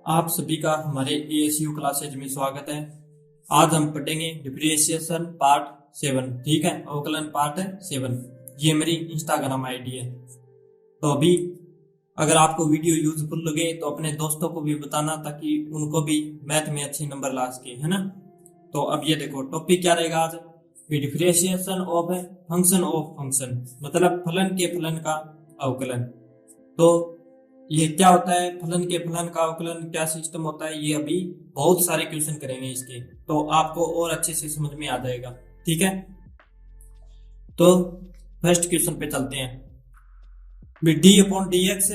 आप सभी का हमारे एएसयू क्लासेज में स्वागत है। आज हम पढ़ेंगे डिफरेंशिएशन पार्ट 7। ठीक है, अवकलन पार्ट 7। ये मेरी इंस्टाग्राम आईडी है। तो अभी अगर आपको वीडियो यूजफुल लगे तो अपने दोस्तों को भी बताना, ताकि उनको भी मैथ में अच्छे नंबर ला सके, है ना। तो अब ये देखो टॉपिक क्या रहेगा आज। Differentiation of function of function, मतलब फलन के फलन का अवकलन। तो ये क्या होता है, फलन के फलन का अवकलन क्या सिस्टम होता है, ये अभी बहुत सारे क्वेश्चन करेंगे इसके, तो आपको और अच्छे से समझ में आ जाएगा। ठीक है, तो फर्स्ट क्वेश्चन पे चलते हैं। D upon D x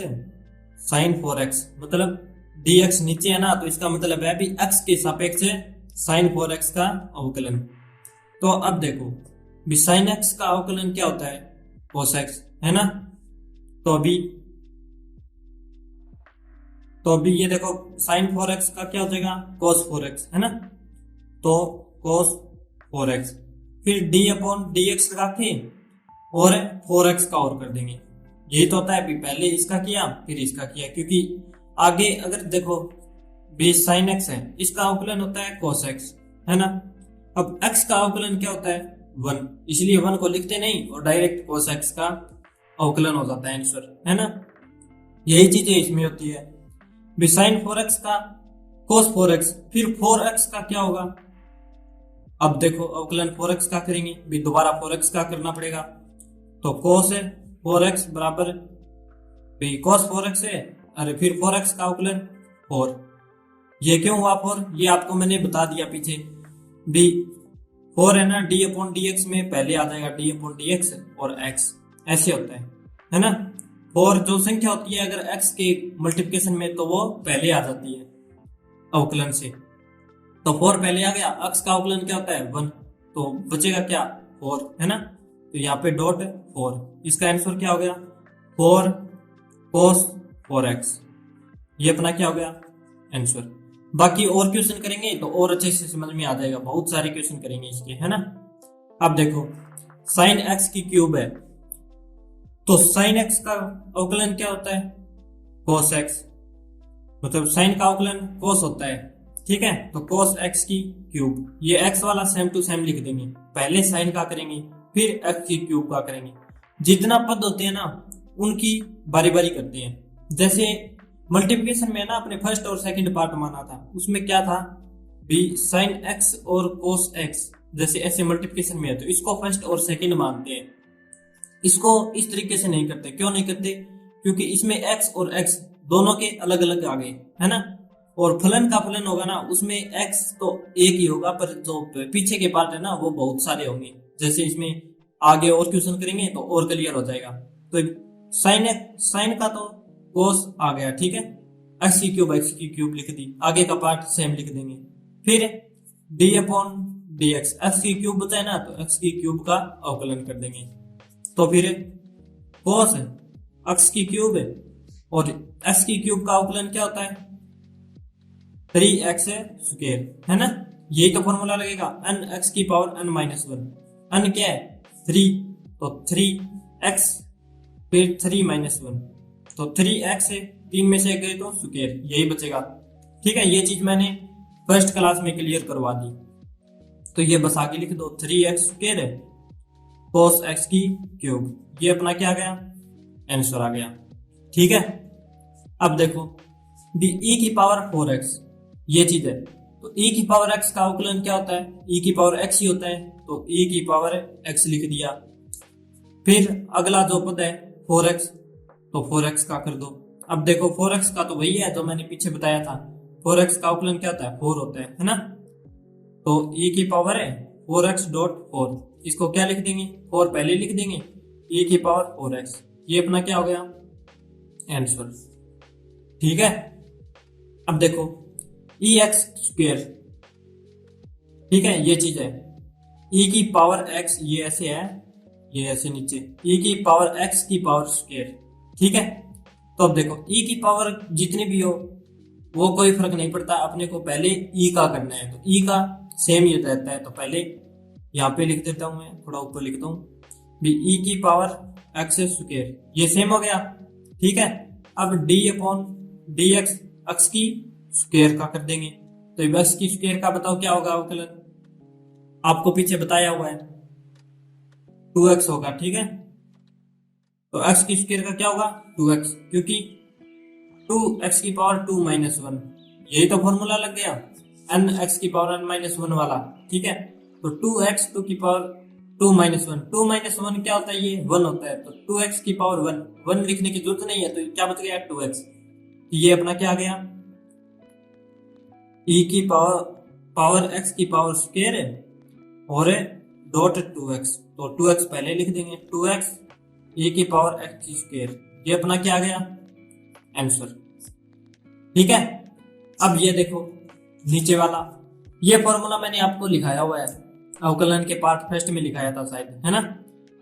sine 4x, मतलब dx नीचे है ना, तो इसका मतलब है अभी x के सापेक्ष साइन 4x का अवकलन। तो अब देखो भी साइन x का अवकलन क्या होता है, cos x, है ना। तो अभी ये देखो साइन 4x का क्या हो जाएगा, cos 4x, है ना। तो cos 4x, फिर d अपॉन डी एक्स लगा के और 4x का और कर देंगे। यही तो होता है, अभी पहले इसका किया फिर इसका किया, क्योंकि आगे अगर देखो भी साइन x है, इसका अवकलन होता है cos x, है ना। अब x का अवकलन क्या होता है 1, इसलिए 1 को लिखते नहीं और डायरेक्ट cos x का अवकलन हो जाता है आंसर, है ना। यही चीजें इसमें होती है। साइन 4x का cos 4x, फिर 4x का क्या होगा। अब देखो अवकलन 4x का करेंगे, भी दोबारा 4x का करना पड़ेगा। तो cos 4x बराबर cos 4x है, अरे फिर 4x का अवकलन 4। ये क्यों हुआ 4, ये आपको मैंने बता दिया पीछे। भी 4 है ना, डी अपॉन डी एक्स में पहले आ जाएगा डी अपॉन डी एक्स और x, ऐसे होता है ना। 4 जो संख्या होती है अगर x के मल्टीप्लिकेशन में, तो वो पहले आ जाती है अवकलन से। तो 4 पहले आ गया, x का अवकलन क्या होता है 1, तो बचेगा क्या 4, है ना। तो यहाँ पे डॉट 4, इसका आंसर क्या हो गया 4 cos 4x, ये अपना क्या हो गया आंसर। बाकी और क्वेश्चन करेंगे तो और अच्छे से समझ में आ जाएगा, बहुत सारे क्वेश्चन करेंगे इसके, है ना। अब देखो साइन x की क्यूब है, तो साइन x का अवकलन क्या होता है cos x, मतलब साइन का अवकलन cos होता है। ठीक है, तो cos x की क्यूब, ये x वाला सेम टू सेम लिख देंगे, पहले साइन का करेंगे फिर x की क्यूब का करेंगे। जितना पद होते हैं ना उनकी बारी बारी करते हैं। जैसे मल्टीप्लिकेशन में ना अपने फर्स्ट और सेकंड पार्ट माना था, उसमें क्या था भी साइन x और cos x, जैसे ऐसे मल्टीप्लिकेशन में है तो इसको फर्स्ट और सेकंड मानते हैं, इसको इस तरीके से नहीं करते। क्यों नहीं करते, क्योंकि इसमें x और x दोनों के अलग अलग आ गए, है ना। और फलन का फलन होगा ना, उसमें x तो एक ही होगा, पर जो पीछे के पार्ट है ना वो बहुत सारे होंगे। जैसे इसमें आगे और क्वेश्चन करेंगे तो और क्लियर हो जाएगा। तो साइन का तो cos आ गया, ठीक है, x की क्यूब लिख दी, आगे का पार्ट सेम लिख देंगे। फिर d upon D x, x की क्यूब बचा है ना, तो x की क्यूब का अवकलन कर देंगे। तो फिर cos x की क्यूब है और x की क्यूब का अवकलन क्या होता है 3x स्क्वायर, है ना। यही तो फॉर्मूला लगेगा n x की पावर n माइनस 1, n क्या है 3, तो 3x फिर 3 माइनस 1, तो 3x है, 3 में से गए तो स्क्वायर, यही बचेगा। ठीक है, ये चीज मैंने फर्स्ट क्लास में क्लियर करवा दी, तो ये बस आगे लिख दो 3x स्क्वायर है cos x की क्यूब, ये अपना क्या आ गया आंसर आ गया। ठीक है, अब देखो e की पावर 4x, ये चीज है, तो e की पावर x का अवकलन क्या होता है, e की पावर x ही होता है, तो e की पावर x लिख दिया। फिर अगला जो पद है 4x, तो 4x का कर दो। अब देखो 4x का तो वही है जो मैंने पीछे बताया था, 4x का अवकलन क्या होता है 4 होता है ना। तो e की पावर है 4x डॉट 4, इसको क्या लिख देंगे 4 पहले लिख देंगे, e की पावर 4x, ये अपना क्या हो गया आंसर। ठीक है, अब देखो x स्क्वायर, ठीक है, ये चीज है e की पावर x, ये ऐसे है, ये ऐसे नीचे e की पावर x की पावर स्क्वायर। ठीक है, तो अब देखो e की पावर जितनी भी हो वो कोई फर्क नहीं पड़ता, अपने को पहले e का करना है, तो e का सेम ही रहता है। तो पहले यहाँ पे लिख देता हूं, मैं थोड़ा ऊपर लिखता हूं भी e की पावर x स्क्वायर, ये सेम हो गया। ठीक है, अब d upon D x x की स्क्वायर का कर देंगे। तो x की स्क्वायर का बताओ क्या होगा अवकलन, आपको पीछे बताया हुआ है 2x होगा, ठीक है। तो x की स्क्वायर का क्या होगा 2x, क्योंकि 2x की पावर 2 माइनस 1, यही तो फॉर्मूला लग गया n x की पावर n माइनस 1 वाला, ठीक है। तो 2x 2 की पावर 2 माइनस 1, 2 माइनस 1 क्या होता है, ये 1 होता है। तो 2x की पावर 1, 1 लिखने की जरूरत नहीं है, तो क्या बच गया 2x। तो ये अपना क्या आ गया e की पावर x की पावर स्क्वायर है और डॉट 2x, तो 2x पहले लिख देंगे, 2x e की पावर x की स्क्वायर, ये अपना क्या आ गया आंसर, ठीक है। अब ये देखो नीचे वाला, ये फॉर्मूला मैंने आपको लिखाया हुआ है, अवकलन के पार्ट फर्स्ट में लिखाया था शायद, है ना।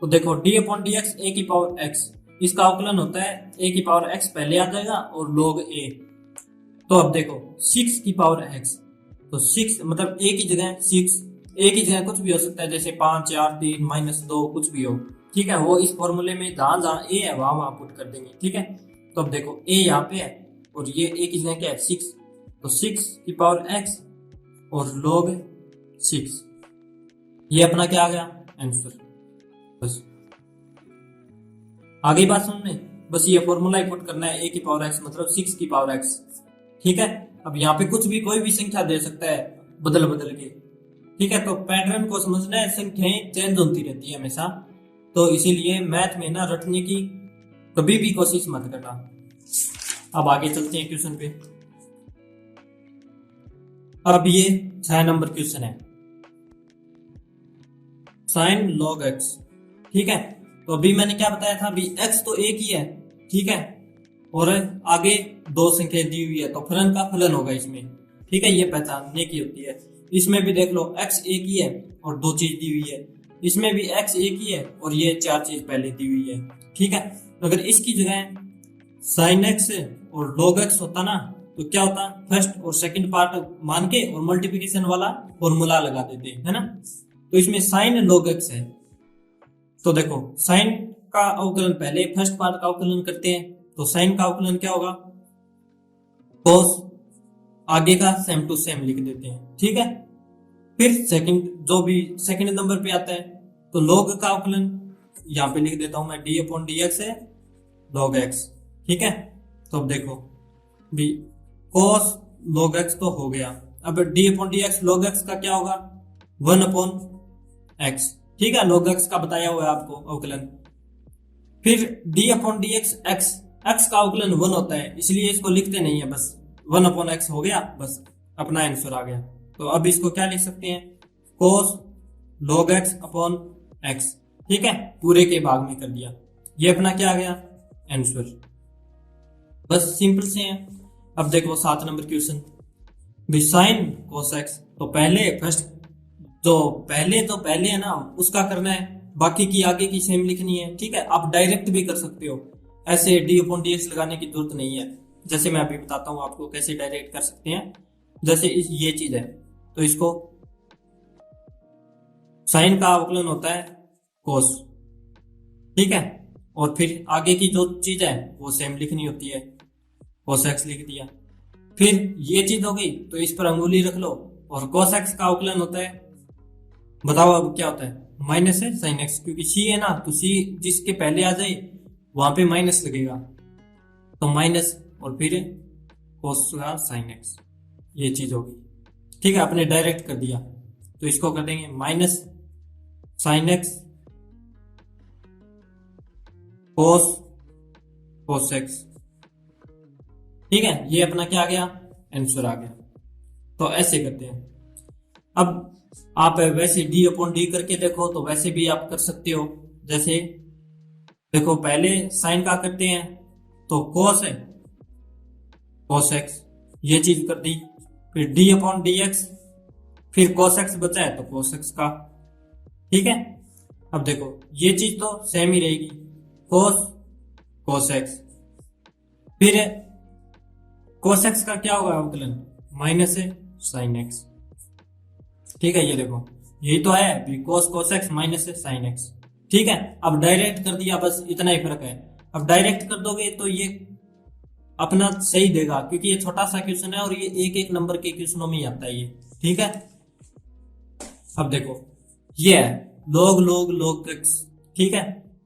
तो देखो d अपॉन डी एक्स ए की पावर x, इसका अवकलन होता है a की पावर x पहले आ जाएगा और log a। तो अब देखो 6 की पावर x, तो 6 मतलब a की जगह 6, a की जगह कुछ भी हो सकता है, जैसे 5 4 3 माइनस 2 कुछ भी हो, ठीक है। वो इस फॉर्मूले में जहां जहां a है वहां पुट कर देंगे, ठीक है। तो अब देखो a यहाँ पे है और ये a की जगह क्या है 6, तो 6 की पावर x और log 6, ये अपना क्या आ गया आंसर। बस आगे बात समझ में, बस ये फॉर्मूला ही पुट करना है, a की पावर x मतलब 6 की पावर x, ठीक है। अब यहाँ पे कुछ भी कोई भी संख्या दे सकता है बदल बदल के, ठीक है। तो पैटर्न को समझना है, संख्याएं चेंज होती रहती है हमेशा, तो इसीलिए मैथ में ना रटने की कभी भी कोशिश मत करना। अब आगे चलते हैं क्वेश्चन पे। अब ये 6 नंबर क्वेश्चन है, साइन लॉग x, ठीक है। तो अभी मैंने क्या बताया था, अभी x तो एक ही है, ठीक है, और आगे दो संख्या दी हुई है, तो फलन का फलन होगा इसमें, ठीक है। ये पहचानने की होती है। इसमें भी देख लो x एक ही है और दो चीज दी हुई है, इसमें भी x एक ही है और ये चार चीज पहले दी हुई है, ठीक है। तो अगर इसकी जगह साइन x और log x होता ना, तो क्या होता, फर्स्ट और सेकंड पार्ट मान के और मल्टीप्लिकेशन वाला फॉर्मूला लगा देते, है ना। तो इसमें साइन log x है, तो देखो साइन का अवकलन पहले फर्स्ट पार्ट का अवकलन करते हैं, तो साइन का अवकलन क्या होगा cos, आगे का सेम टू सेम लिख देते हैं, ठीक है। फिर सेकंड जो भी सेकंड नंबर पे आता है, तो log का अवकलन यहाँ पे लिख देता हूं मैं, d अपॉन डी एक्स है log x, ठीक है। तो अब देखो भी cos log x तो हो गया, अब d upon D x log x का क्या होगा 1 अपॉन x, ठीक है। log x का बताया हुआ है आपको अवकलन। फिर d upon D x x का अवकलन 1 होता है, इसलिए इसको लिखते नहीं है, बस 1 अपॉन x हो गया, बस अपना आंसर आ गया। तो अब इसको क्या लिख सकते हैं cos log x upon x, ठीक है, पूरे के भाग में कर दिया, ये अपना क्या आ गया आंसर। बस सिंपल से है। अब देखो 7 नंबर क्वेश्चन, भी साइन cos x, तो पहले फर्स्ट जो पहले है ना उसका करना है, बाकी की आगे की सेम लिखनी है, ठीक है। आप डायरेक्ट भी कर सकते हो, ऐसे डी अपॉन डी एक्स लगाने की जरूरत नहीं है, जैसे मैं अभी बताता हूँ आपको कैसे डायरेक्ट कर सकते हैं। जैसे ये चीज है, तो इसको साइन का अवकलन होता है cos, ठीक है, और फिर आगे की जो चीज है वो सेम लिखनी होती है, cos x लिख दिया। फिर ये चीज हो गई तो इस पर अंगुली रख लो, और cos x का अवकलन होता है, बताओ अब क्या होता है, माइनस है साइन x, क्योंकि c है ना, तो c जिसके पहले आ जाए वहां पे माइनस लगेगा, तो माइनस और फिर cos का साइन x, ये चीज होगी, ठीक है। आपने डायरेक्ट कर दिया, तो इसको कर देंगे minus sine x cos x, ठीक है। ये अपना क्या आ गया आंसर आ गया। तो ऐसे करते हैं। अब आप वैसे d अपॉन डी करके देखो, तो वैसे भी आप कर सकते हो। जैसे देखो पहले साइन का करते हैं, तो cos है cos x, ये चीज कर दी, फिर d अपॉन डी एक्स, फिर cos x बचा है तो cos x का, ठीक है। अब देखो ये चीज तो सेम ही रहेगी, cos x, फिर cos x का क्या होगा अवकलन माइनस है साइन x, ठीक है। ये देखो यही तो है cos x माइनस है साइन x, ठीक है। अब डायरेक्ट कर दिया, बस इतना ही फर्क है। अब डायरेक्ट कर दोगे तो ये अपना सही देगा, क्योंकि ये छोटा सा क्वेश्चन है और ये एक एक नंबर के क्वेश्चनों में ही आता है ये। ठीक है, अब देखो ये है log x। ठीक है,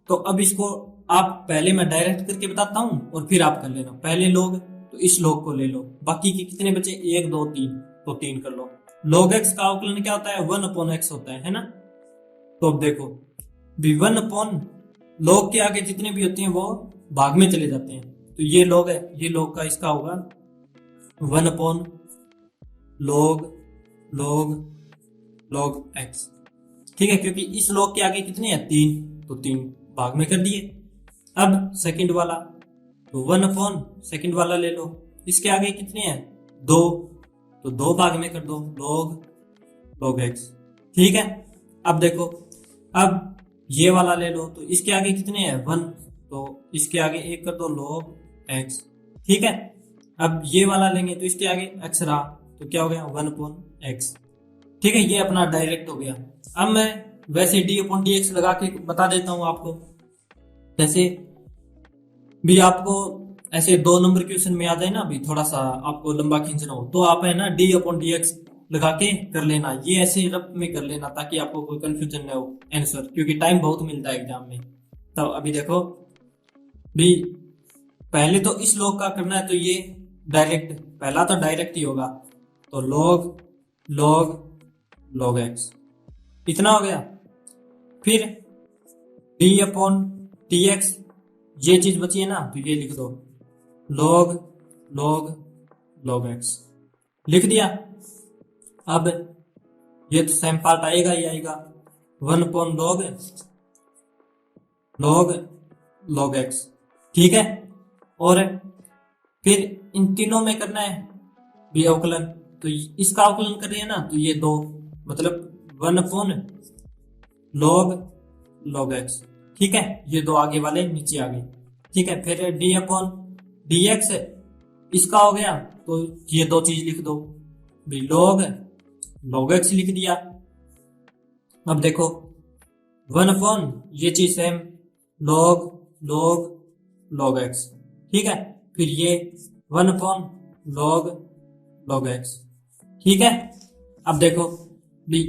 तो अब इसको आप पहले मैं डायरेक्ट करके बताता हूं और फिर आप कर लेना। पहले log, तो इस log को ले लो, बाकी के कितने बचे 1 2 3, तो 3 कर लो। log x का अवकलन क्या होता है 1/x होता है ना। तो अब देखो भी 1 log के आगे जितने भी होते हैं वो भाग में चले जाते हैं, तो ये log है, ये log का इसका होगा 1/log log x। ठीक है, क्योंकि इस log के आगे कितने हैं 3, तो 3 भाग में कर दिए। अब सेकंड वाला, तो 1/सेकंड वाला ले लो, इसके आगे कितने हैं 2, तो 2 भाग में कर दो log x। ठीक है, अब देखो अब ये वाला ले लो, तो इसके आगे कितने हैं 1, तो इसके आगे 1 कर दो log x। ठीक है, अब ये वाला लेंगे तो इसके आगे x रहा, तो क्या हो गया 1/x। ठीक है, ये अपना डायरेक्ट हो गया। अब मैं वैसे d/dx लगा के बता देता हूं आपको। जैसे भी आपको ऐसे 2 नंबर क्वेश्चन में आ जाए ना, भी थोड़ा सा आपको लंबा खींचना हो, तो आप है ना d/dx लगा के कर लेना, ये ऐसे रफ में कर लेना ताकि आपको कोई कंफ्यूजन ना हो आंसर, क्योंकि टाइम बहुत मिलता है एग्जाम में। तो अभी देखो भी पहले तो इस log का करना है, तो ये डायरेक्ट, पहला तो डायरेक्ट ही होगा, तो log x इतना हो गया। फिर d/dx, ये चीज बची है ना, तो ये लिख दो log x, लिख दिया। अब ये तो सेम पार्ट आएगा ही आएगा 1/log x। ठीक है, और फिर इन तीनों में करना है भी अवकलन, तो इसका अवकलन कर रहे हैं ना, तो ये 2 मतलब 1/log x। ठीक है, ये 2 आगे वाले नीचे आ गए। ठीक है, फिर d/dx इसका हो गया, तो ये 2 चीज लिख दो भी log x लिख दिया। अब देखो 1/, ये चीज सेम log x। ठीक है, फिर ये 1/log x। ठीक है, अब देखो भी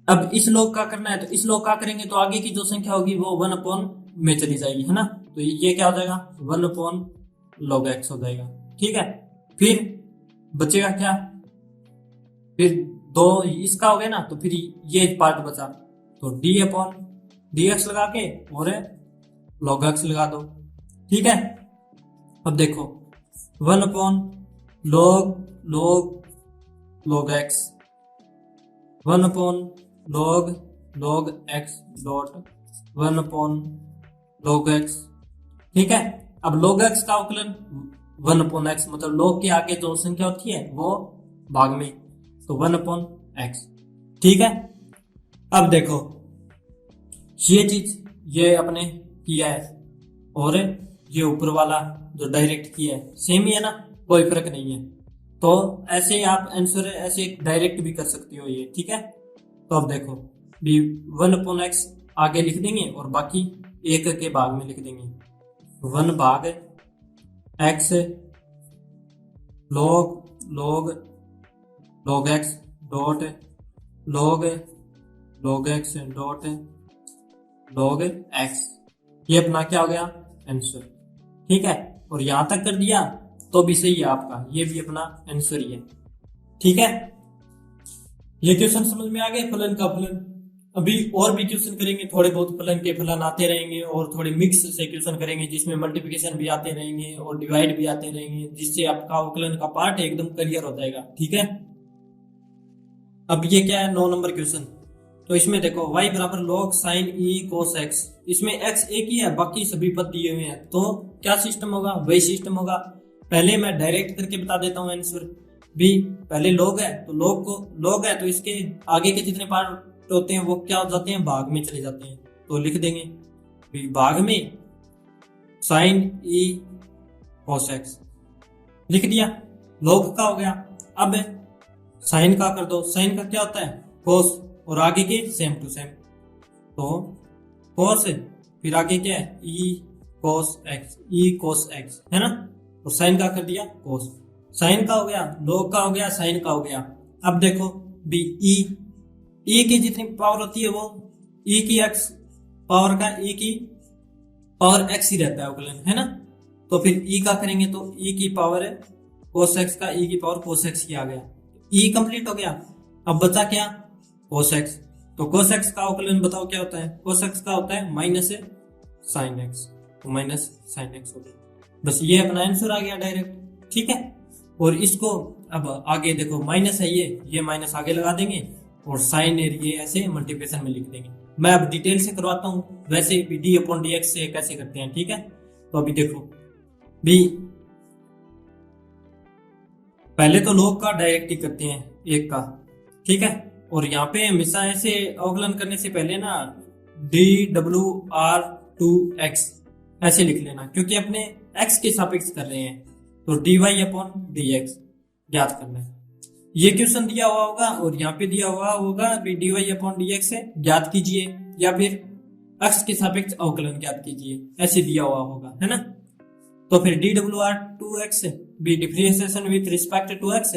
अब इस log का करना है, तो इस log का करेंगे तो आगे की जो संख्या होगी वो 1/, में चली जाएगी, है ना। तो ये क्या हो जाएगा 1/log x हो जाएगा। ठीक है, फिर बचेगा क्या, फिर 2 इसका हो गया ना, तो फिर ये पार्ट बचा, तो d/dx लगा के और log x लगा दो। ठीक है, अब देखो 1/log x 1/log x dot 1/log x। ठीक है, अब log x का अवकलन 1/x, मतलब log के आगे जो संख्या होती है वो भाग में, तो 1/x। ठीक है, अब देखो ये चीज ये अपने किया है, और ये ऊपर वाला जो डायरेक्ट किया है सेम ही है ना, कोई फर्क नहीं है। तो ऐसे ही आप आंसर ऐसे डायरेक्ट भी कर सकते हो ये। ठीक है, तो अब देखो भी 1/x आगे लिख देंगे और बाकी 1 के भाग में लिख देंगे 1/x log x dot log x dot log x। ये अपना क्या हो गया आंसर। ठीक है, और यहां तक कर दिया तो भी सही है आपका, ये भी अपना आंसर ही है। ठीक है, ये क्वेश्चन समझ में आ गए फलन का फलन। अभी और भी क्वेश्चन करेंगे, थोड़े बहुत फलन के फलन आते रहेंगे और थोड़े मिक्स से क्वेश्चन करेंगे जिसमें मल्टीप्लिकेशन भी आते रहेंगे और डिवाइड भी आते रहेंगे, जिससे आपका अवकलन का पार्ट एकदम क्लियर हो जाएगा। ठीक है, अब ये क्या है 9 नंबर क्वेश्चन। तो इसमें देखो y बराबर log sin e cos x, इसमें x एक ही है, बाकी सभी पद दिए हुए हैं, तो क्या सिस्टम होगा वही सिस्टम होगा। पहले मैं डायरेक्ट करके बता देता हूँ आंसर भी। पहले log है तो log है तो इसके आगे के जितने पार्ट होते हैं वो क्या हो जाते हैं भाग में चले जाते हैं, तो लिख देंगे भी भाग में sin e cos x लिख दिया, log का हो गया। अब साइन का कर दो, साइन का क्या होता है cos, और आगे के सेम टू सेम, तो cos फिर आगे क्या है e cos x, e cos x, है ना। और साइन का कर दिया cos, साइन का हो गया, log का हो गया, साइन का हो गया। अब देखो भी e की जितनी पावर होती है वो e की x पावर का e की पावर x ही रहता है अवकलन, है ना। तो फिर e का करेंगे तो e की पावर है cos x का e की पावर cos x ही आ गया, e कंप्लीट हो गया। अब बचा क्या, cos x। तो cos x का अवकलन बताओ क्या होता है, cos x का होता है माइनस साइन x, तो माइनस साइन x हो गया। बस ये अपना आंसर आ गया डायरेक्ट, ठीक है। और इसको अब आगे देखो माइनस है ये माइनस आगे लगा देंगे और साइन ये ऐसे मल्टीप्लिकेशन में लिख देंगे। मैं अब डिटेल से करवाता हूँ, वैसे भी डी अपॉन डी एक्स से कैसे करते हैं, ठीक है। तो अभी देखो भी पहले तो log का डायरेक्ट ही करते हैं एक का, ठीक है। और यहाँ पे हमेशा ऐसे अवकलन करने से पहले ना DWR2x ऐसे लिख लेना, क्योंकि अपने x के सापेक्ष कर रहे हैं। तो dy अपॉन dx ज्ञात करना है। ये क्वेश्चन दिया हुआ होगा और यहाँ पे दिया हुआ होगा dy अपॉन dx से ज्ञात कीजिए या फिर x के सापेक्ष अवकलन ज्ञात कीजिए, ऐसे दिया हुआ होगा, है ना। तो फिर DWR2x भी differentiation with respect to x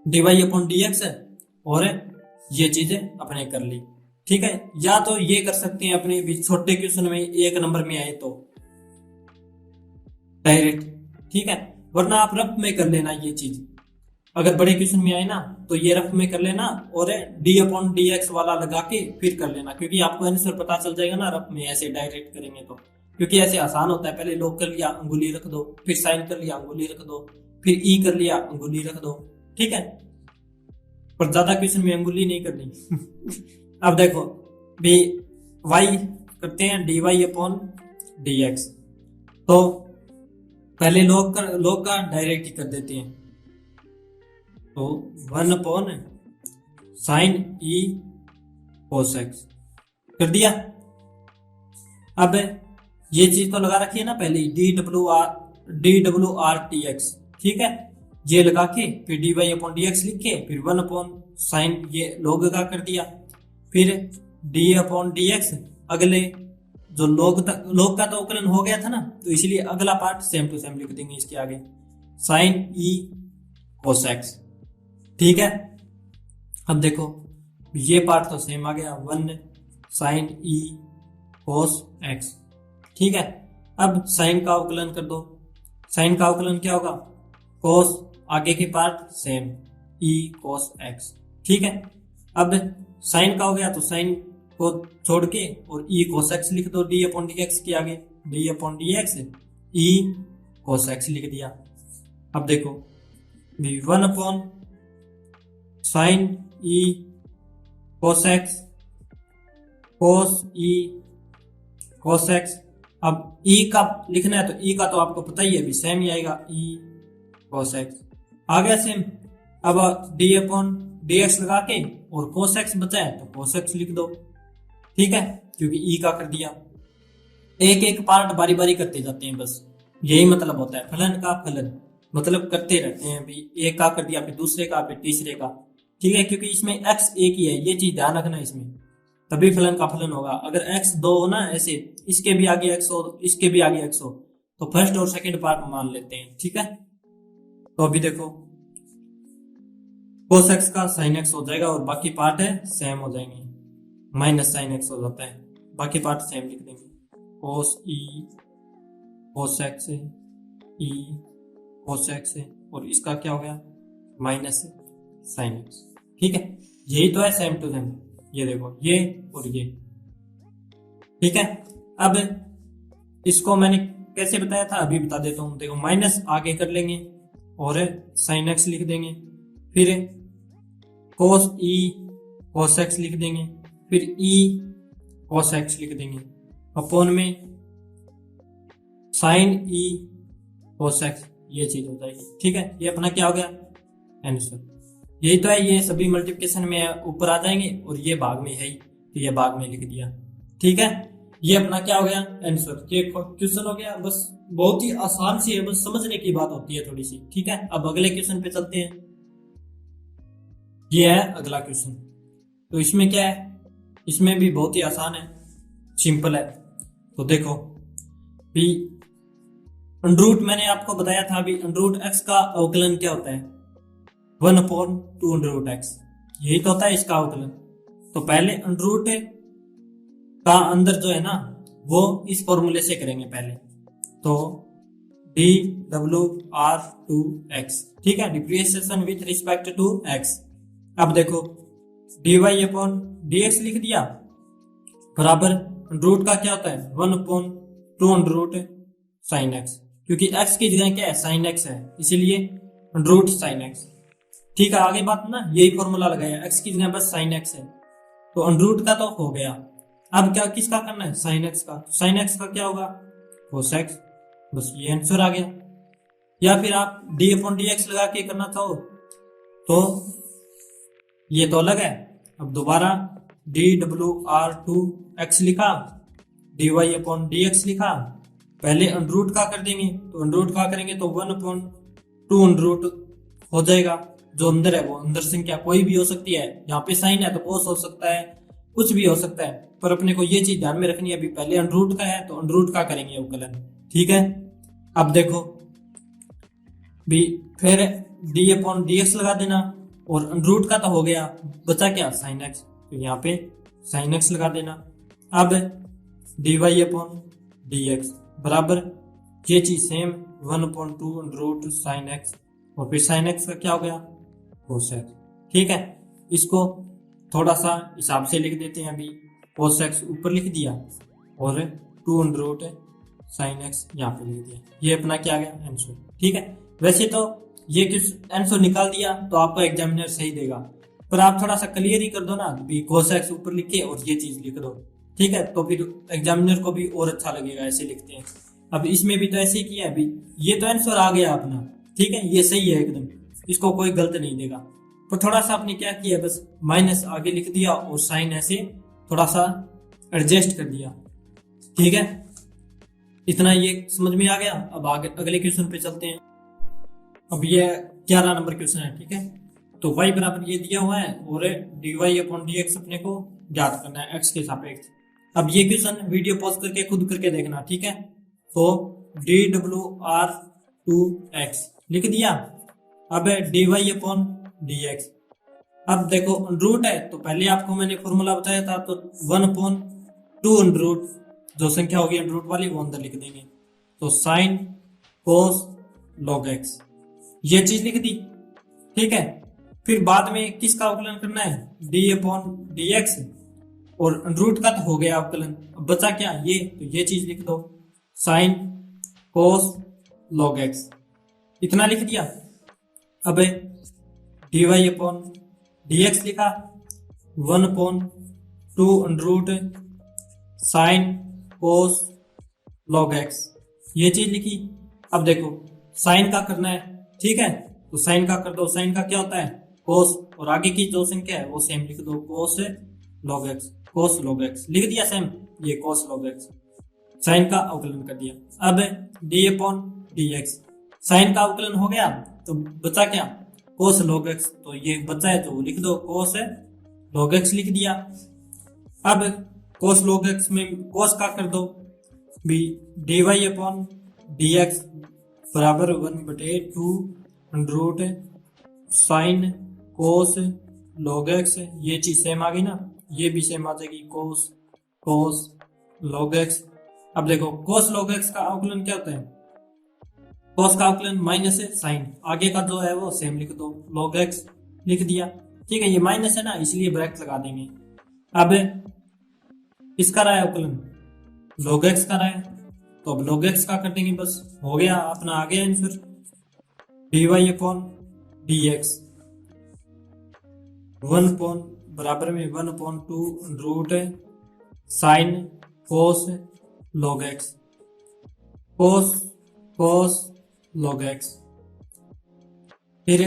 dy upon dx और ये चीजें अपने कर ली, ठीक है। या तो ये कर सकते हैं अपने भी छोटे क्वेश्चन में एक नंबर में आए तो डायरेक्ट, ठीक है। वरना आप रफ में कर लेना ये चीज, अगर बड़े क्वेश्चन में आए ना तो ये रफ में कर लेना और डी अपॉन डी एक्स वाला लगा के फिर कर लेना, क्योंकि आपको आंसर पता चल जाएगा ना रफ में ऐसे डायरेक्ट करेंगे तो। क्योंकि ऐसे आसान होता है, पहले log कर लिया अंगुली रख दो, फिर साइन कर लिया अंगुली रख दो, फिर ई कर लिया अंगुली रख दो, ठीक है। पर ज्यादा क्वेश्चन में अंगुली नहीं करनी। अब देखो भी y करते हैं dy अपॉन dx, तो पहले log का डायरेक्ट ही कर देते हैं। तो 1 अपॉन साइन ई cos x कर दिया। अब ये चीज तो लगा रखी है ना पहले DWR2x, ठीक है। ये लगा के फिर dy अपॉन dx लिख के फिर 1 अपॉन साइन ये log का कर दिया, फिर d अपॉन dx अगले जो log का तो अवकलन हो गया था ना, तो इसलिए अगला पार्ट सेम टू सेम लिख देंगे इसके आगे, साइन ई cos x, ठीक है। अब देखो ये पार्ट तो सेम आ गया 1 साइन ई cos x, ठीक है। अब साइन का अवकलन कर दो, साइन का अवकलन क्या होगा, cos आगे के part same e cos x, ठीक है। अब साइन का हो गया तो साइन को छोड़ के और e cos x लिख दो d अपॉन dx के आगे, d upon dx e cos x लिख दिया। अब देखो 1 upon sine e cos x cos e cos x। अब e का लिखना है तो e का तो आपको पता ही है, अभी सेम ही आएगा e cos x आ गया सेम। अब d अपॉन dx लगा के और cos x बचा है तो cos x लिख दो, ठीक है, क्योंकि e का कर दिया। एक एक पार्ट बारी बारी करते जाते हैं, बस यही मतलब होता है फलन का फलन, मतलब करते रहते हैं। अभी एक का कर दिया फिर दूसरे का फिर तीसरे का, ठीक है, क्योंकि इसमें x एक ही है, ये चीज ध्यान रखना इसमें, तभी फलन का फलन होगा। अगर x दो हो ना ऐसे, इसके भी आगे x हो इसके भी आगे x हो, तो फर्स्ट और सेकंड पार्ट मान लेते हैं, ठीक है। तो अभी देखो cos x का sin x हो जाएगा और बाकी पार्ट है सेम हो जाएंगे, माइनस sin x हो जाता है, बाकी पार्ट सेम लिख देंगे, cos e cos x e cos x और इसका क्या हो गया माइनस sin x, ठीक है। यही तो है सेम टू सेम, ये देखो ये और ये, ठीक है। अब इसको मैंने कैसे बताया था अभी बता देता हूं, देखो माइनस आगे कर लेंगे और sin x लिख देंगे, फिर cos e cos x लिख देंगे, फिर e cos x लिख देंगे, अपॉन में sin e cos x, ये चीज हो जाएगी, ठीक है। ये अपना क्या हो गया आंसर, यही तो है। ये सभी मल्टीप्लिकेशन में ऊपर आ जाएंगे और ये भाग में है ही, तो ये भाग में लिख दिया, ठीक है। ये अपना क्या हो गया आंसर, ये क्वेश्चन हो गया। बस बहुत ही आसान सी है, बस समझने की बात होती है थोड़ी सी, ठीक है। अब अगले क्वेश्चन पे चलते हैं, ये है अगला क्वेश्चन। तो इसमें क्या है, इसमें भी बहुत ही आसान है, सिंपल है। तो देखो भी अंडर रूट मैंने आपको बताया था अभी, अंडर रूट एक्स का अवकलन क्या होता है, 1/2 अंडर रूट एक्स, यही तो होता है इसका अवकलन। तो पहले अंडर रूट का अंदर जो है ना वो इस फॉर्मूले से करेंगे पहले, तो d W R to x, ठीक है, depreciation with respect to x. अब देखो d Y upon D x लिख दिया बराबर अंडर रूट का क्या होता है 1/2 अंडर रूट साइन एक्स, क्योंकि एक्स की जगह क्या है साइन एक्स है, इसीलिए अंडर रूट साइन एक्स। ठीक है, आगे बात ना, यही फॉर्मूला लगाया, एक्स की जगह बस साइन एक्स है, तो अंडर रूट का तो हो गया। अब क्या किसका करना है, साइन एक्स का, तो साइन एक्स का क्या होगा कोस एक्स, बस ये आंसर आ गया। या फिर आप डी अपॉन डी एक्स लगा के करना चाहो तो ये तो अलग है। अब दोबारा D W R to X लिखा, D Y upon D x लिखा, पहले अंडर रूट का कर देंगे, तो अंडर रूट का करेंगे तो 1/2 अंडर रूट हो जाएगा, जो अंदर है वो अंदर संख्या कोई भी हो सकती है, यहाँ पे साइन है तो कोस हो सकता है, कुछ भी हो सकता है, पर अपने को ये चीज ध्यान में रखनी है, अभी पहले अंडर रूट का है तो अंडर रूट का करेंगे अवकलन, ठीक है। अब देखो भी फिर डी अपॉन डी एक्स लगा देना, और अंडर रूट का तो हो गया, बचा क्या साइन एक्स, तो यहाँ पे साइन एक्स लगा देना। अब d Y upon D x बराबर ये चीज same 1/2 under root sine x, और फिर साइन एक्स का क्या हो गया कोस एक्स, ठीक है। इसको थोड़ा सा हिसाब से लिख देते हैं, अभी कोस एक्स ऊपर लिख दिया और 2 अंडर रूट साइन एक्स यहाँ पे लिख दिया, ये अपना क्या आ गया आंसर, ठीक है। वैसे तो ये किस आंसर निकाल दिया तो आपको एग्जामिनर सही देगा, पर आप थोड़ा सा क्लियर ही कर दो ना, भी कोस एक्स ऊपर लिख के और ये चीज लिख दो, ठीक है, तो फिर एग्जामिनर को भी और अच्छा लगेगा, ऐसे लिखते हैं। अब इसमें भी तो ऐसे ही किया है, अभी ये तो आंसर आ गया अपना, ठीक है, ये सही है एकदम, इसको कोई गलत नहीं देगा, पर थोड़ा सा आपने क्या किया, बस माइनस आगे लिख दिया और साइन ऐसे थोड़ा सा एडजस्ट कर दिया, ठीक है। इतना ये समझ में आ गया। अब आगे अगले क्वेश्चन पे चलते हैं। अब ये 11 नंबर क्वेश्चन है, ठीक है। तो y बराबर ये दिया हुआ है और dy अपॉन dx अपने को ज्ञात करना है x के सापेक्ष। अब ये क्वेश्चन वीडियो पॉज करके खुद करके देखना, ठीक है। तो dwr2x लिख दिया, अब dy अपॉन dx। अब देखो रूट है तो पहले आपको मैंने फॉर्मूला बताया था, तो 1/2 अंडर रूट, जो संख्या होगी अंडर रूट वाली वो अंदर लिख देंगे, तो साइन कोस लॉग एक्स, ये चीज लिख दी, ठीक है। फिर बाद में किसका अवकलन करना है डी अपॉन डी एक्स, और अंडर रूट का तो हो गया अवकलन, अब बचा क्या ये, तो ये चीज लिख दो साइन कोस लॉग एक्स, इतना लिख दिया। अब d Y upon D x लिखा, 1/2 under root sine cos log x, ये चीज लिखी। अब देखो साइन का करना है, ठीक है, तो साइन का कर दो, साइन का क्या होता है कोस, और आगे की जो संख्या है वो सेम लिख दो, कोस लॉग एक्स, कोस लॉग एक्स लिख दिया सेम, ये कोस लॉग एक्स, साइन का अवकलन कर दिया। अब d upon D x, sine का अवकलन हो गया तो बचा क्या कोस लॉग एक्स, तो ये बचा है तो लिख दो कोस लॉग एक्स लिख दिया। अब कोस लॉग एक्स में कोस का कर दो भी, d Y upon D x बराबर 1/2 under root sine cos log x, ये चीज सेम आ गई ना, ये भी सेम आ जाएगी कोस कोस लॉग एक्स। अब देखो कोस लॉग एक्स का अवकलन क्या होता है, कोस का अवकलन माइनस है साइन, आगे का जो है वो सेम लिख दो, लॉग एक्स लिख दिया, ठीक है। ये माइनस है ना इसलिए ब्रैकेट लगा देंगे। अब इसका रहा है अवकलन लॉग एक्स का रहा है, तो अब log x का कर देंगे, बस हो गया अपना, आ गया आंसर dy अपॉन dx, 1 बराबर में 1/2 root sine cos log x, cos cos log x, फिर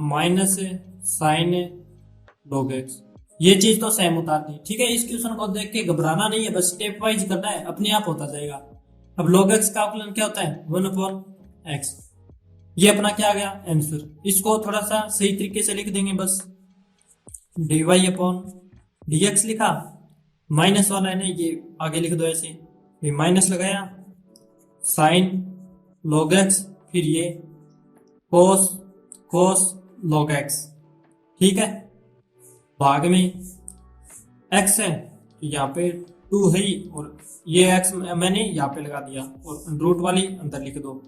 माइनस साइन log x, ये चीज तो सेम उतार दी, ठीक है। इस क्वेश्चन को देख के घबराना नहीं है, बस स्टेप वाइज करना है, अपने आप होता जाएगा। अब log x का अवकलन क्या होता है 1/x, ये अपना क्या आ गया आंसर। इसको थोड़ा सा सही तरीके से लिख देंगे, बस dy अपॉन dx लिखा, माइनस वाला है ना ये आगे लिख दो ऐसे, ये माइनस लगाया साइन log x, फिर ये cos log x। ठीक है, भाग में x है तो यहाँ पे 2 है ही, और ये x मैंने यहाँ पे लगा दिया, और रूट वाली अंदर लिख दो,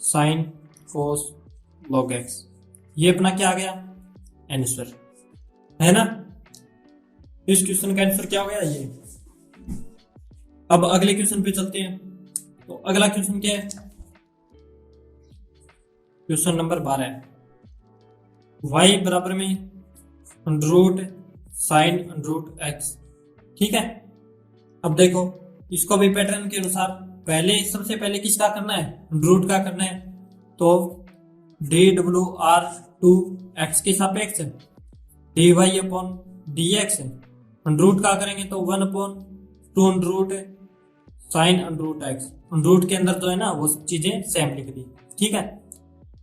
साइन cos log x। ये अपना क्या आ गया, आंसर है ना। इस क्वेश्चन का आंसर क्या हो गया ये। अब अगले क्वेश्चन पे चलते हैं। तो अगला क्वेश्चन क्या है, क्वेश्चन नंबर 12 है, y बराबर में रूट साइन रूट एक्स। ठीक है, अब देखो इसको भी पैटर्न के अनुसार पहले सबसे पहले किसका करना है, रूट का करना है। तो d W R to x के सापेक्ष d Y upon D x, root का करेंगे तो 1 upon 2 root sine root x. Root के अंदर जो है ना वो चीजें सेम लिख दी। ठीक है,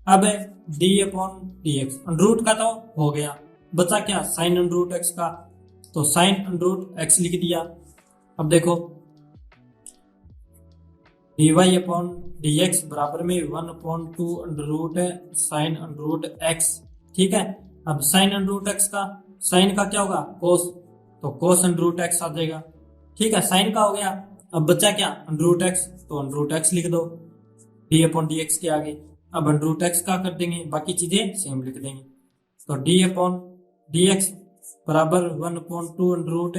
अब d upon D x, root का तो हो गया, बचा क्या, साइन रूट एक्स का, तो साइन रूट एक्स लिख दिया। अब देखो d Y upon D x बराबर में 1 upon 2 root sine root x. ठीक है, अब साइन रूट एक्स का, साइन का क्या होगा, कोस, तो कोस रूट एक्स आ जाएगा। ठीक है, साइन का हो गया, अब बचा क्या, रूट एक्स, तो रूट एक्स लिख दो डी अपॉन डी एक्स के आगे। अब रूट एक्स का कर देंगे, बाकी चीजें सेम लिख देंगे। तो डी अपॉन डी एक्स बराबर 1 upon 2 root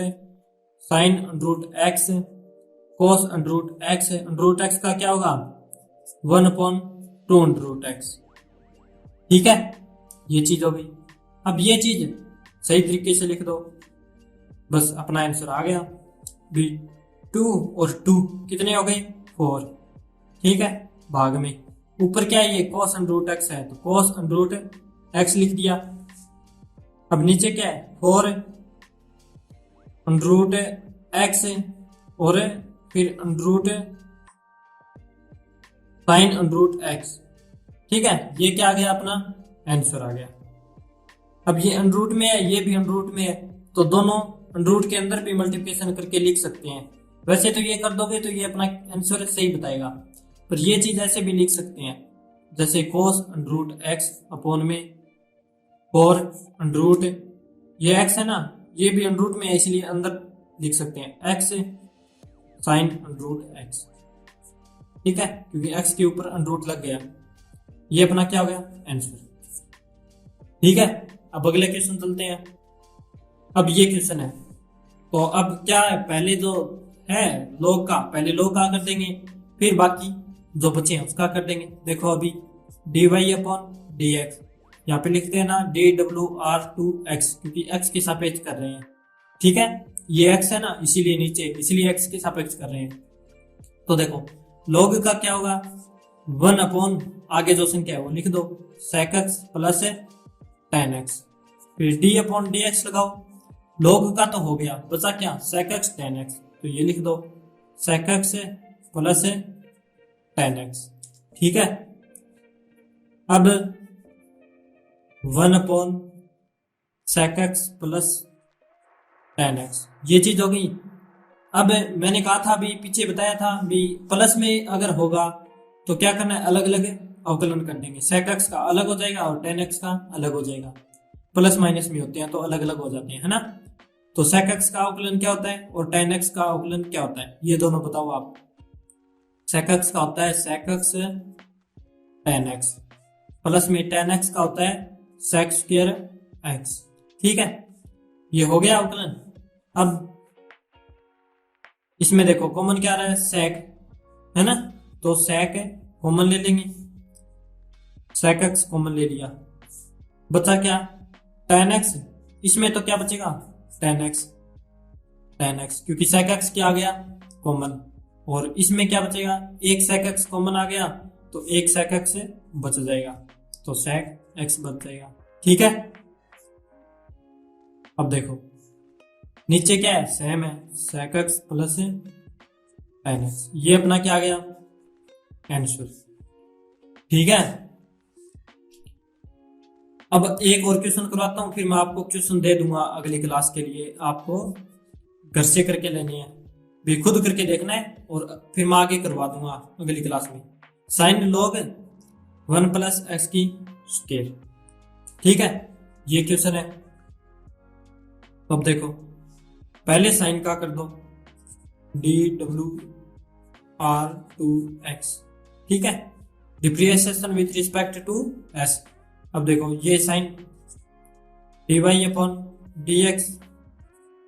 sine root X cos root x. Root x का क्या होगा, 1 अपॉन 2 रूट एक्स। ठीक है, ये चीज हो गई। अब ये चीज सही तरीके से लिख दो, बस अपना आंसर आ गया। बी 2 और 2 कितने हो गए, 4। ठीक है, भाग में ऊपर क्या है, ये कोस रूट एक्स है, तो कोस रूट एक्स लिख दिया। अब नीचे क्या है, 4 रूट एक्स और फिर रूट साइन रूट एक्स। ठीक है, ये क्या आ गया, अपना आंसर आ गया। अब ये अनरूट में है, ये भी अनरूट में है, तो दोनों अनरूट के अंदर भी मल्टीप्लिकेशन करके लिख सकते हैं। वैसे तो ये कर दोगे तो ये अपना आंसर सही बताएगा, पर ये चीज ऐसे भी लिख सकते हैं, जैसे कोस रूट एक्स अपॉन में 4 रूट, ये एक्स है ना, ये भी अनरूट में है, इसलिए अंदर लिख सकते हैं एक्स साइन रूट एक्स। ठीक है, क्योंकि एक्स के ऊपर अनरूट लग गया। ये अपना क्या हो गया, आंसर। ठीक है, अब अगले क्वेश्चन चलते हैं। अब ये क्वेश्चन है, तो अब क्या है, पहले जो है लॉग का, पहले लॉग का कर देंगे, फिर बाकी जो बचे हैं उसका कर देंगे। देखो अभी d Y upon D x, यहाँ पे लिखते हैं ना d W R to x, क्योंकि एक्स के सापेक्ष कर रहे हैं। ठीक है, ये एक्स है ना, इसीलिए नीचे, इसलिए एक्स के सापेक्ष कर रहे हैं। तो देखो लॉग का क्या होगा, 1 अपॉन आगे जो संख्या है वो लिख दो, sec x plus tan x, फिर d अपॉन डी एक्स लगाओ। लॉग का तो हो गया, बचा क्या, sec x tan x, तो ये लिख दो sec x plus tan x। ठीक है, अब 1 upon sec x plus tan x, ये चीज हो गई। अब मैंने कहा था अभी पीछे बताया था भी, प्लस में अगर होगा तो क्या करना है, अलग अलग अवकलन कर देंगे। sec x का अलग हो जाएगा और tan x का अलग हो जाएगा। प्लस माइनस में होते हैं तो अलग अलग हो जाते हैं, है ना। तो sec x का अवकलन क्या होता है और tan x का अवकलन क्या होता है, ये दोनों बताओ आप। sec x का होता है sec x tan x, plus में tan x का होता है sec स्क्वायर x। ठीक है, ये हो गया अवकलन। अब इसमें देखो कॉमन क्या आ रहा है, sec है ना, तो sec कॉमन ले लेंगे, sec x कॉमन ले लिया, बचा क्या, tan x। इसमें तो क्या बचेगा, tan x, क्योंकि sec x क्या आ गया, कॉमन, और इसमें क्या बचेगा, एक sec x कॉमन आ गया तो एक sec x बच जाएगा, तो sec x बच जाएगा। ठीक है, अब देखो नीचे क्या है, सेम है, sec x plus tan x, ये अपना क्या आ गया, आंसर। ठीक है, अब एक और क्वेश्चन करवाता हूं, फिर मैं आपको क्वेश्चन दे दूंगा अगली क्लास के लिए, आपको घर से करके लेनी है। भी खुद करके देखना है और फिर मैं आगे करवा दूंगा अगली क्लास में। साइन लॉग 1 प्लस एक्स की स्क्वायर, ठीक है, ये क्वेश्चन है। अब देखो पहले साइन का कर दो DWR2x, ठीक है, depreciation with respect to s। अब देखो ये साइन dy/dx,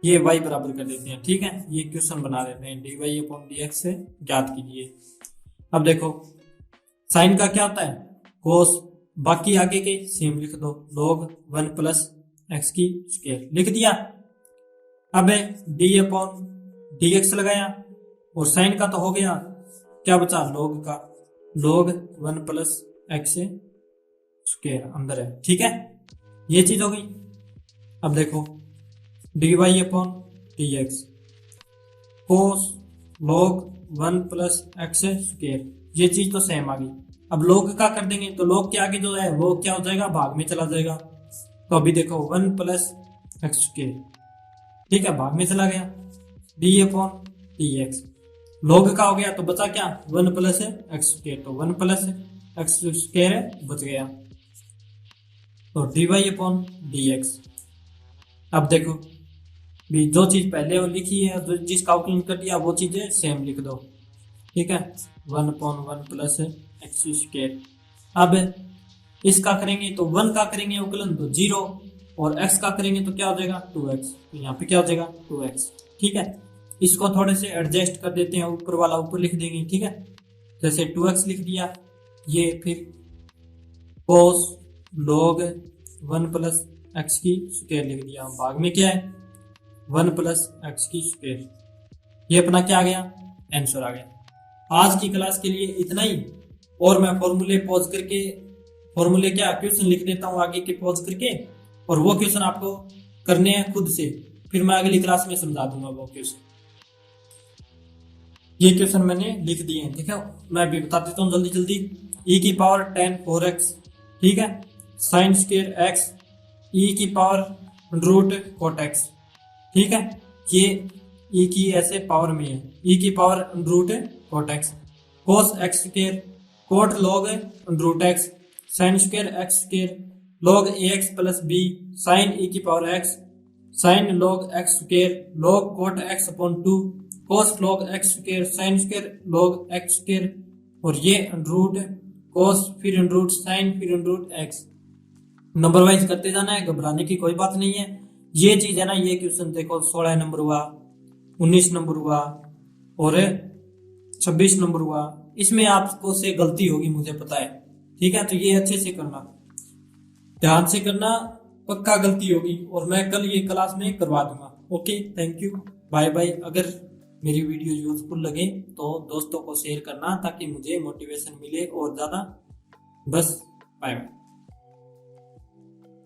ये y बराबर कर देते हैं, ठीक है, ये क्वेश्चन बना देते हैं dy/dx से ज्ञात कीजिए। अब देखो साइन का क्या होता है कोस, बाकी आगे के सेम लिख दो, log 1 प्लस एक्स की स्क्वायर लिख दिया। अब d/dx लगाया और साइन का तो हो गया, क्या बचा लॉग का, log 1 प्लस एक्स स्क्वायर अंदर है, ठीक है, ये चीज हो गई। अब देखो dy/dx cos log 1 plus x square, ये चीज तो सेम आ गई। अब log का कर देंगे तो log के आगे जो है वो क्या हो जाएगा, भाग में चला जाएगा। तो अभी देखो 1 प्लस एक्स स्क्वायर, ठीक है, भाग में चला गया, d/dx log का हो गया तो बचा क्या 1 प्लस एक्स स्क्वायर, तो 1 प्लस एक्स स्क्वायर बच गया, तो dy/dx। अब देखो भी जो चीज पहले लिखी है, जो जिसका आउटलाइन कर दिया वो चीजें सेम लिख दो, ठीक है, 1/1 प्लस एक्स स्क्वायर। अब इसका करेंगे तो 1 का करेंगे अवकलन तो 0, और x का करेंगे तो क्या हो जाएगा 2x, तो यहाँ पे क्या हो जाएगा 2x, ठीक है। इसको थोड़े से एडजस्ट कर देते हैं, ऊपर वाला ऊपर लिख देंगे, ठीक है, जैसे 2x लिख दिया, ये फिर cos log 1 प्लस एक्स की स्क्वायर लिख दिया, भाग में क्या है 1 प्लस एक्स की स्क्वायर, ये अपना क्या आ गया आंसर आ गया। आज की क्लास के लिए इतना ही, और मैं फॉर्मूले पॉज करके, फॉर्मूले क्या क्वेश्चन लिख देता हूँ आगे के पॉज करके, और वो क्वेश्चन आपको करने हैं खुद से, फिर मैं अगली क्लास में समझा दूंगा वो क्वेश्चन। ये क्वेश्चन मैंने लिख दिए हैं, ठीक है, मैं भी बता देता हूँ जल्दी जल्दी। e⁻tan 4x, ठीक है, sign square x, e⁻√cot x, ठीक है, ये e की ऐसे पावर में है, e⁻√cot x, cos x square, cot log √x, sine square x square, log ax plus b, sine e⁻x, sine log x square, log cot x upon 2, cos log x square, sine square log x square, और ये root cos फिर root sine फिर root x। Number wise करते जाना है, घबराने की कोई बात नहीं है। ये चीज है ना, ये क्वेश्चन देखो 16 नंबर हुआ, 19 नंबर हुआ और 26 नंबर हुआ, इसमें आपको से गलती होगी मुझे पता है, ठीक है, तो ये अच्छे से करना, ध्यान से करना, पक्का गलती होगी, और मैं कल ये क्लास में करवा दूंगा। Okay, thank you, bye bye. अगर मेरी वीडियो यूजफुल लगे तो दोस्तों को शेयर करना ताकि मुझे मोटिवेशन मिले और ज्यादा। बस बाय बाय।